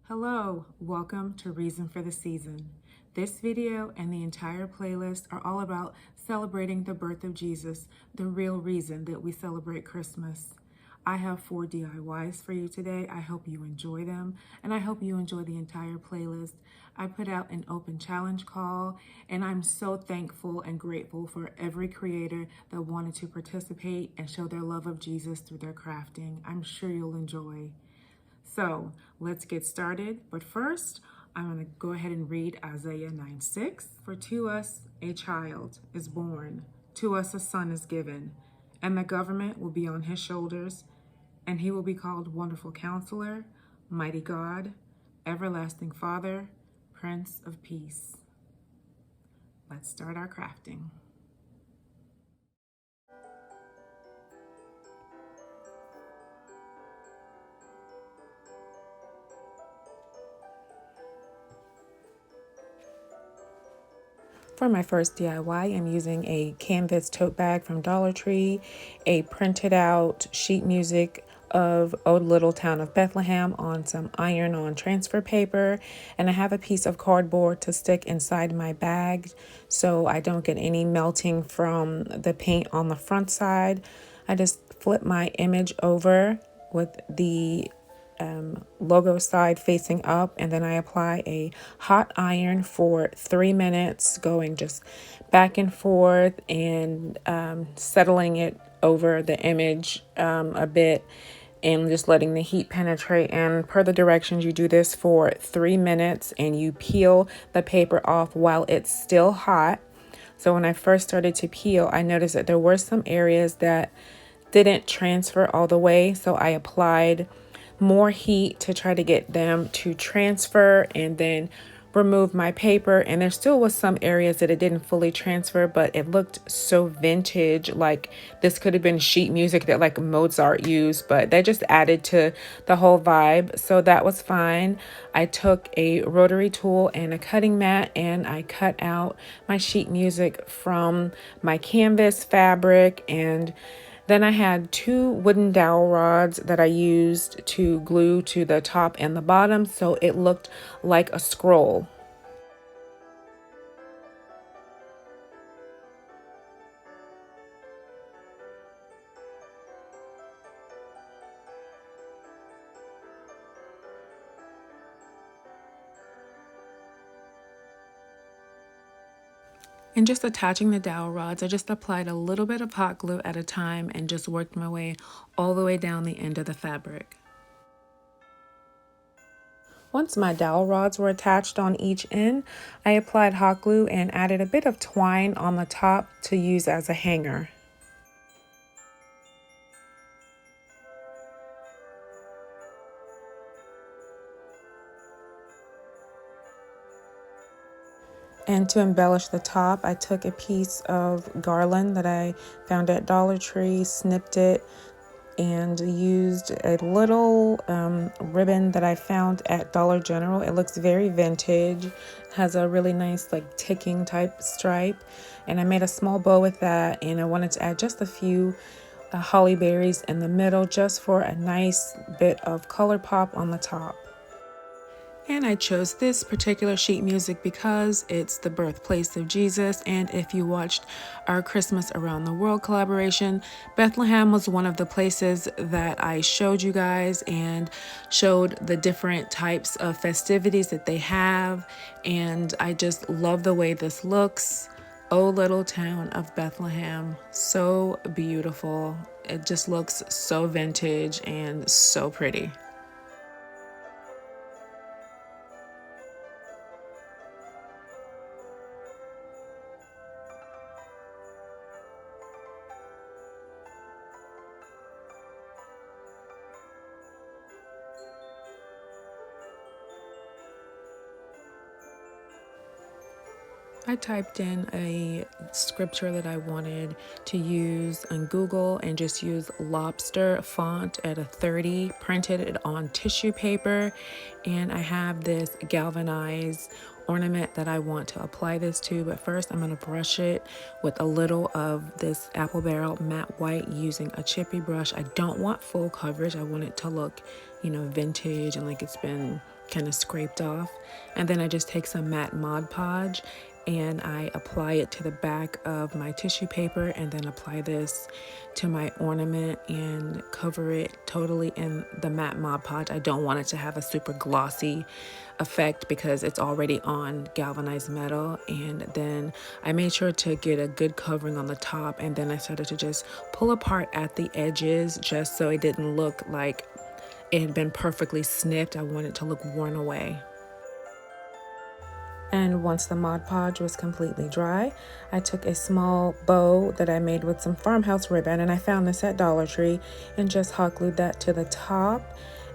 Hello, welcome to Reason for the Season. This video and the entire playlist are all about celebrating the birth of Jesus, the real reason that we celebrate Christmas. I have 4 DIYs for you today. I hope you enjoy them, and I hope you enjoy the entire playlist. I put out an open challenge call, and I'm so thankful and grateful for every creator that wanted to participate and show their love of Jesus through their crafting. I'm sure you'll enjoy. So let's get started. But first, I'm going to go ahead and read Isaiah 9:6. For to us a child is born, to us a son is given, and the government will be on his shoulders, and he will be called Wonderful Counselor, Mighty God, Everlasting Father, Prince of Peace. Let's start our crafting. For my first DIY, I'm using a canvas tote bag from DollarTree, a printed out sheet music of O Little Town of Bethlehem on some iron-on transfer paper, and I have a piece of cardboard to stick inside my bag so I don't get any melting from the paint on the front side. I just flip my image over with the logo side facing up, and then I apply a hot iron for 3 minutes, going just back and forth and settling it over the image a bit and just letting the heat penetrate. And per the directions, you do this for 3 minutes and you peel the paper off while it's still hot. So when I first started to peel, I noticed that there were some areas that didn't transfer all the way, so I applied more heat to try to get them to transfer and then remove my paper. And there still was some areas that it didn't fully transfer, but it looked so vintage, like this could have been sheet music that like Mozart used, but that just added to the whole vibe, so that was fine. I took a rotary tool and a cutting mat and I cut out my sheet music from my canvas fabric, and then I had 2 wooden dowel rods that I used to glue to the top and the bottom so it looked like a scroll. And just attaching the dowel rods, I just applied a little bit of hot glue at a time and just worked my way all the way down the end of the fabric. Once my dowel rods were attached on each end, I applied hot glue and added a bit of twine on the top to use as a hanger. And to embellish the top, I took a piece of garland that I found at Dollar Tree, snipped it, and used a little ribbon that I found at Dollar General. It looks very vintage, has a really nice like ticking type stripe, and I made a small bow with that, and I wanted to add just a few holly berries in the middle just for a nice bit of color pop on the top. And I chose this particular sheet music because it's the birthplace of Jesus. And if you watched our Christmas Around the World collaboration, Bethlehem was one of the places that I showed you guys and showed the different types of festivities that they have. And I just love the way this looks. Oh, little town of Bethlehem. So beautiful. It just looks so vintage and so pretty. I typed in a scripture that I wanted to use on Google and just use lobster font at a 30, printed it on tissue paper, and I have this galvanized ornament that I want to apply this to. But first I'm going to brush it with a little of this apple barrel matte white using a chippy brush. I don't want full coverage. I want it to look, vintage and like it's been kind of scraped off. And then I just take some matte Mod Podge and I apply it to the back of my tissue paper, and then apply this to my ornament and cover it totally in the matte Mod Podge. I don't want it to have a super glossy effect because it's already on galvanized metal. And then I made sure to get a good covering on the top, and then I started to just pull apart at the edges just so it didn't look like it had been perfectly snipped. I wanted it to look worn away. And once the Mod Podge was completely dry, I took a small bow that I made with some farmhouse ribbon, and I found this at Dollar Tree, and just hot glued that to the top.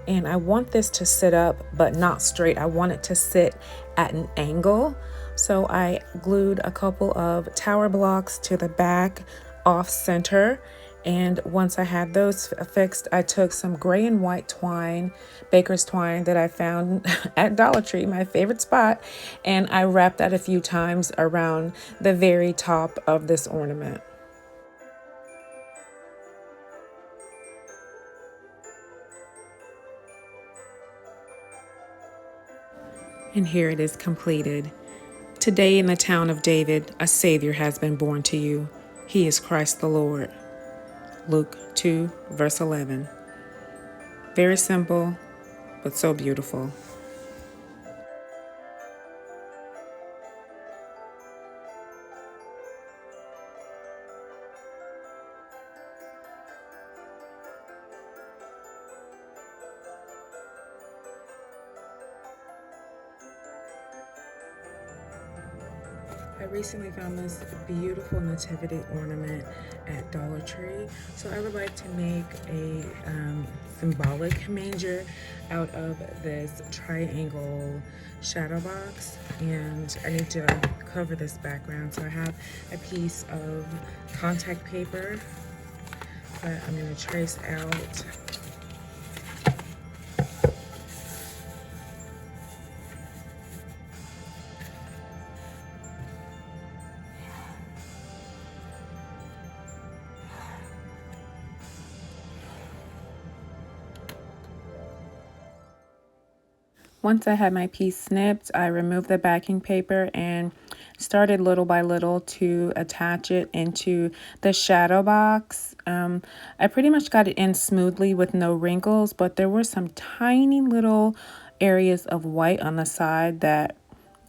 And I want this to sit up, but not straight. I want it to sit at an angle. So I glued a couple of tower blocks to the back off center. And once I had those fixed, I took some gray and white twine, baker's twine that I found at Dollar Tree, my favorite spot, and I wrapped that a few times around the very top of this ornament. And here it is completed. Today in the town of David, a Savior has been born to you. He is Christ the Lord. Luke 2, verse 11. Very simple, but so beautiful. I recently found this beautiful nativity ornament at Dollar Tree. So I would like to make a symbolic manger out of this triangle shadow box, and I need to cover this background. So I have a piece of contact paper that I'm going to trace out. Once I had my piece snipped, I removed the backing paper and started little by little to attach it into the shadow box. I pretty much got it in smoothly with no wrinkles, but there were some tiny little areas of white on the side that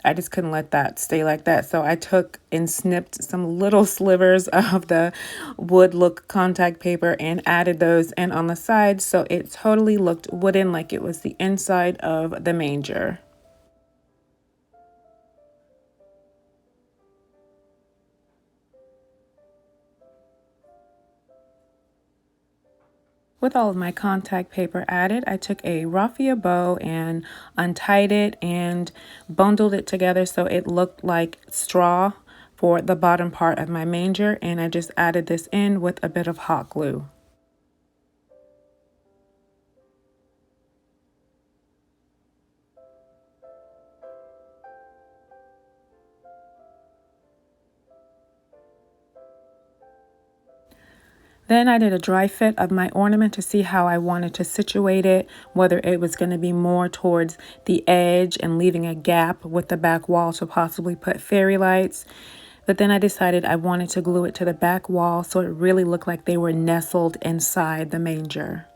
I just couldn't let that stay like that. So I took and snipped some little slivers of the wood look contact paper and added those in on the side, so it totally looked wooden, like it was the inside of the manger. With all of my contact paper added, I took a raffia bow and untied it and bundled it together so it looked like straw for the bottom part of my manger, and I just added this in with a bit of hot glue. Then I did a dry fit of my ornament to see how I wanted to situate it, whether it was going to be more towards the edge and leaving a gap with the back wall to possibly put fairy lights. But then I decided I wanted to glue it to the back wall so it really looked like they were nestled inside the manger.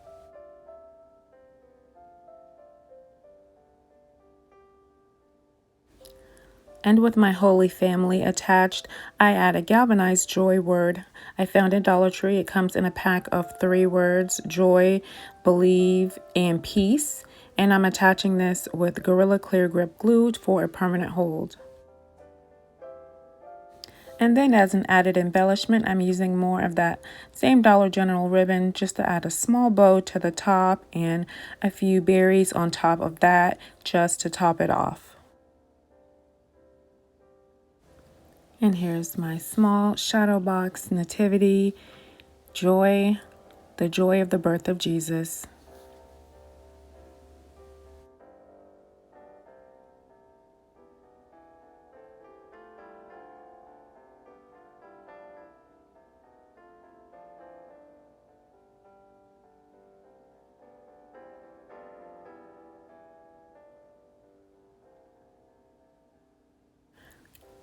And with my Holy Family attached, I add a galvanized joy word I found at Dollar Tree. It comes in a pack of 3 words: joy, believe, and peace. And I'm attaching this with Gorilla Clear Grip glue for a permanent hold. And then as an added embellishment, I'm using more of that same Dollar General ribbon just to add a small bow to the top and a few berries on top of that just to top it off. And here's my small shadow box nativity, joy, the joy of the birth of Jesus.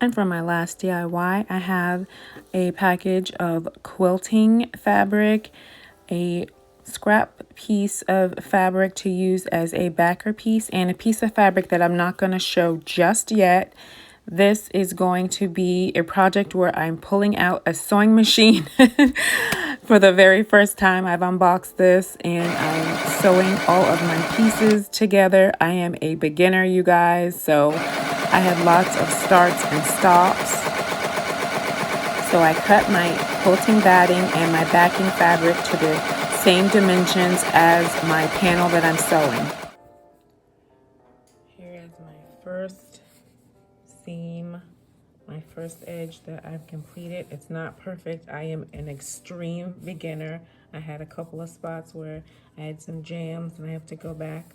And for my last DIY, I have a package of quilting fabric, a scrap piece of fabric to use as a backer piece, and a piece of fabric that I'm not going to show just yet. This is going to be a project where I'm pulling out a sewing machine for the very first time. I've unboxed this and I'm sewing all of my pieces together. I am a beginner, you guys, so I had lots of starts and stops. So I cut my quilting batting and my backing fabric to the same dimensions as my panel that I'm sewing. Here is my first seam, my first edge that I've completed. It's not perfect. I am an extreme beginner. I had a couple of spots where I had some jams and I have to go back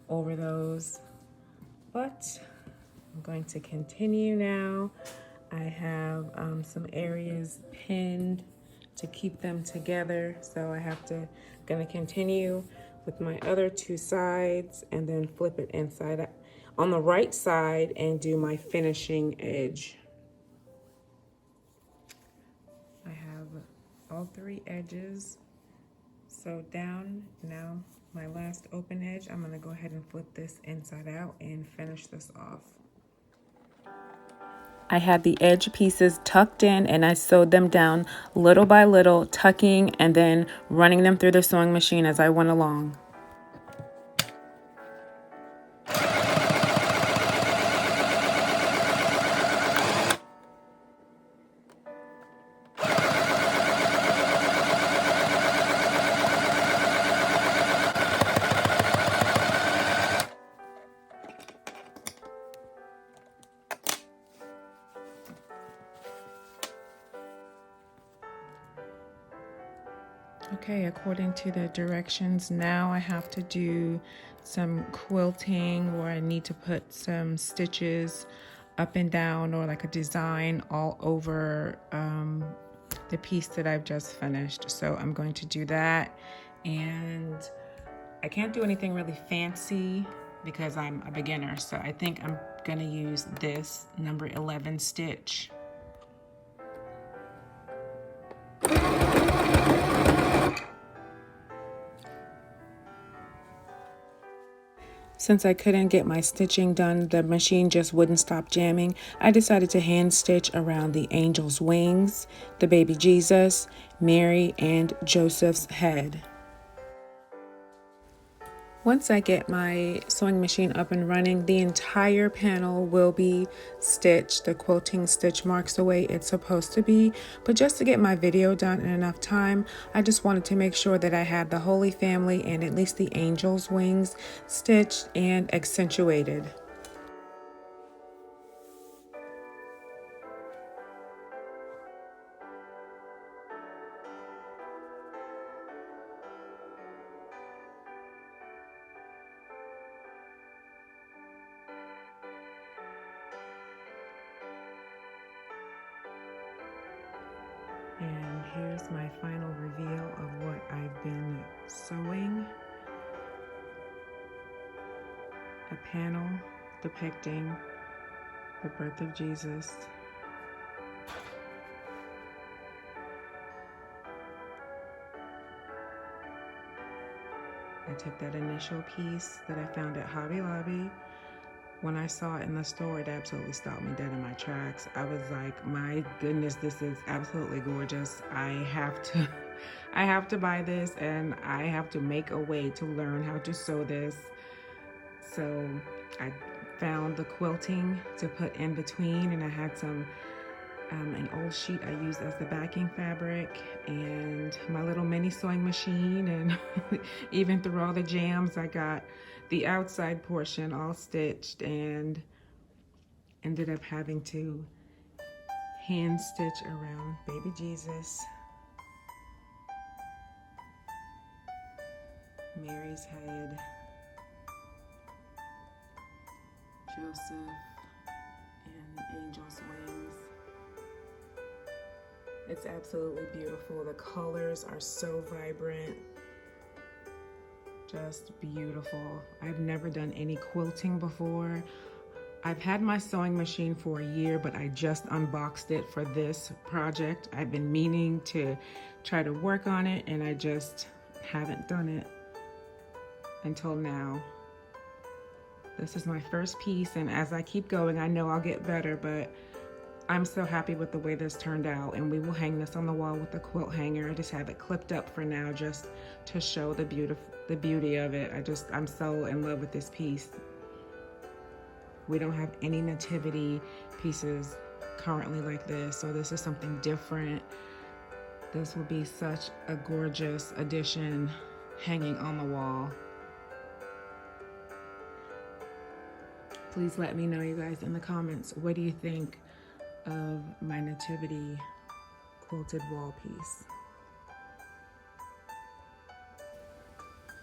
over those. But I'm going to continue now. I have some areas pinned to keep them together. So I have to, gonna continue with my other two sides and then flip it inside on the right side and do my finishing edge. I have all three edges sewed down. Now my last open edge, I'm gonna go ahead and flip this inside out and finish this off. I had the edge pieces tucked in and I sewed them down little by little, tucking and then running them through the sewing machine as I went along. Okay, according to the directions, now I have to do some quilting where I need to put some stitches up and down or like a design all over the piece that I've just finished. So I'm going to do that, and I can't do anything really fancy because I'm a beginner. So I think I'm gonna use this number 11 stitch. Since I couldn't get my stitching done, the machine just wouldn't stop jamming, I decided to hand stitch around the angel's wings, the baby Jesus, Mary, and Joseph's head. Once I get my sewing machine up and running, the entire panel will be stitched, the quilting stitch marks the way it's supposed to be. But just to get my video done in enough time, I just wanted to make sure that I had the Holy Family and at least the angel's wings stitched and accentuated. And here's my final reveal of what I've been sewing. A panel depicting the birth of Jesus. I took that initial piece that I found at Hobby Lobby. When I saw it in the store, it absolutely stopped me dead in my tracks. I was like, my goodness, this is absolutely gorgeous. I have to buy this, and I have to make a way to learn how to sew this. So I found the quilting to put in between, and I had some an old sheet I used as the backing fabric, and my little mini sewing machine, and even through all the jams, I got the outside portion all stitched and ended up having to hand stitch around baby Jesus, Mary's head, Joseph, and the angel's wings. It's absolutely beautiful. The colors are so vibrant. Just beautiful. I've never done any quilting before. I've had my sewing machine for a year, but I just unboxed it for this project. I've been meaning to try to work on it, and I just haven't done it until now. This is my first piece, and as I keep going, I know I'll get better, but I'm so happy with the way this turned out, and we will hang this on the wall with the quilt hanger. I just have it clipped up for now just to show the beauty of it. I'm so in love with this piece. We don't have any nativity pieces currently like this, so this is something different. This will be such a gorgeous addition hanging on the wall. Please let me know, you guys, in the comments, what do you think of my nativity quilted wall piece?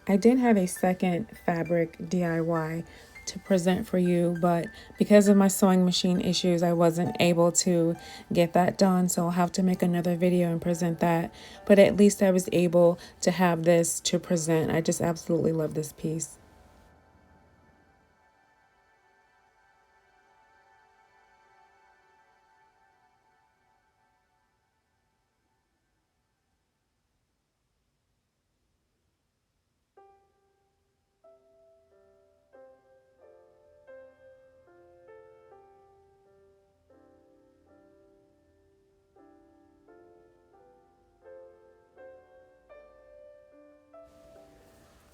I did have a second fabric DIY to present for you, but because of my sewing machine issues, I wasn't able to get that done, so I'll have to make another video and present that. But at least I was able to have this to present. I just absolutely love this piece.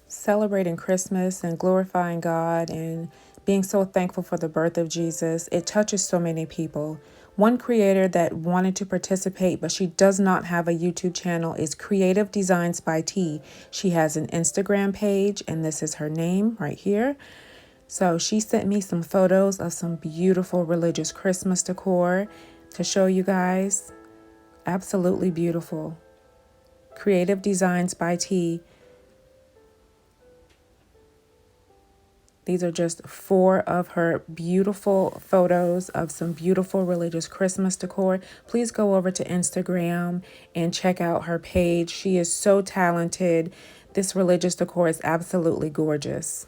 Celebrating Christmas and glorifying God and being so thankful for the birth of Jesus, it touches so many people. One creator that wanted to participate, but she does not have a YouTube channel, is Creative Designs by T. She has an Instagram page, and this is her name right here. So she sent me some photos of some beautiful religious Christmas decor to show you guys. Absolutely beautiful. Creative Designs by T. These are just 4 of her beautiful photos of some beautiful religious Christmas decor. Please go over to Instagram and check out her page. She is so talented. This religious decor is absolutely gorgeous.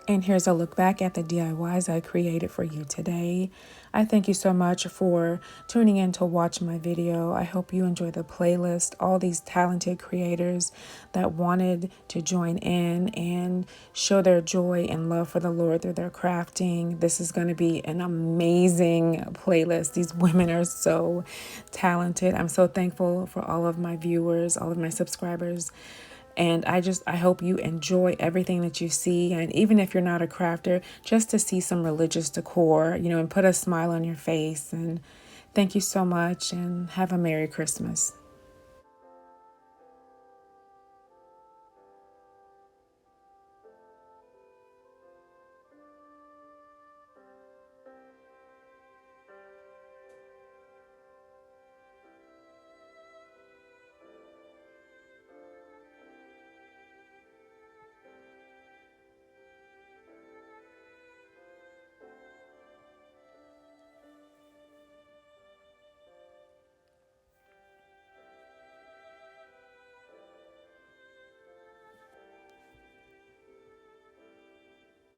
And here's a look back at the DIYs I created for you today. I thank you so much for tuning in to watch my video. I hope you enjoy the playlist, all these talented creators that wanted to join in and show their joy and love for the Lord through their crafting. This is going to be an amazing playlist. These women are so talented. I'm so thankful for all of my viewers, all of my subscribers. And I hope you enjoy everything that you see. And even if you're not a crafter, just to see some religious decor, and put a smile on your face. And thank you so much, and have a Merry Christmas.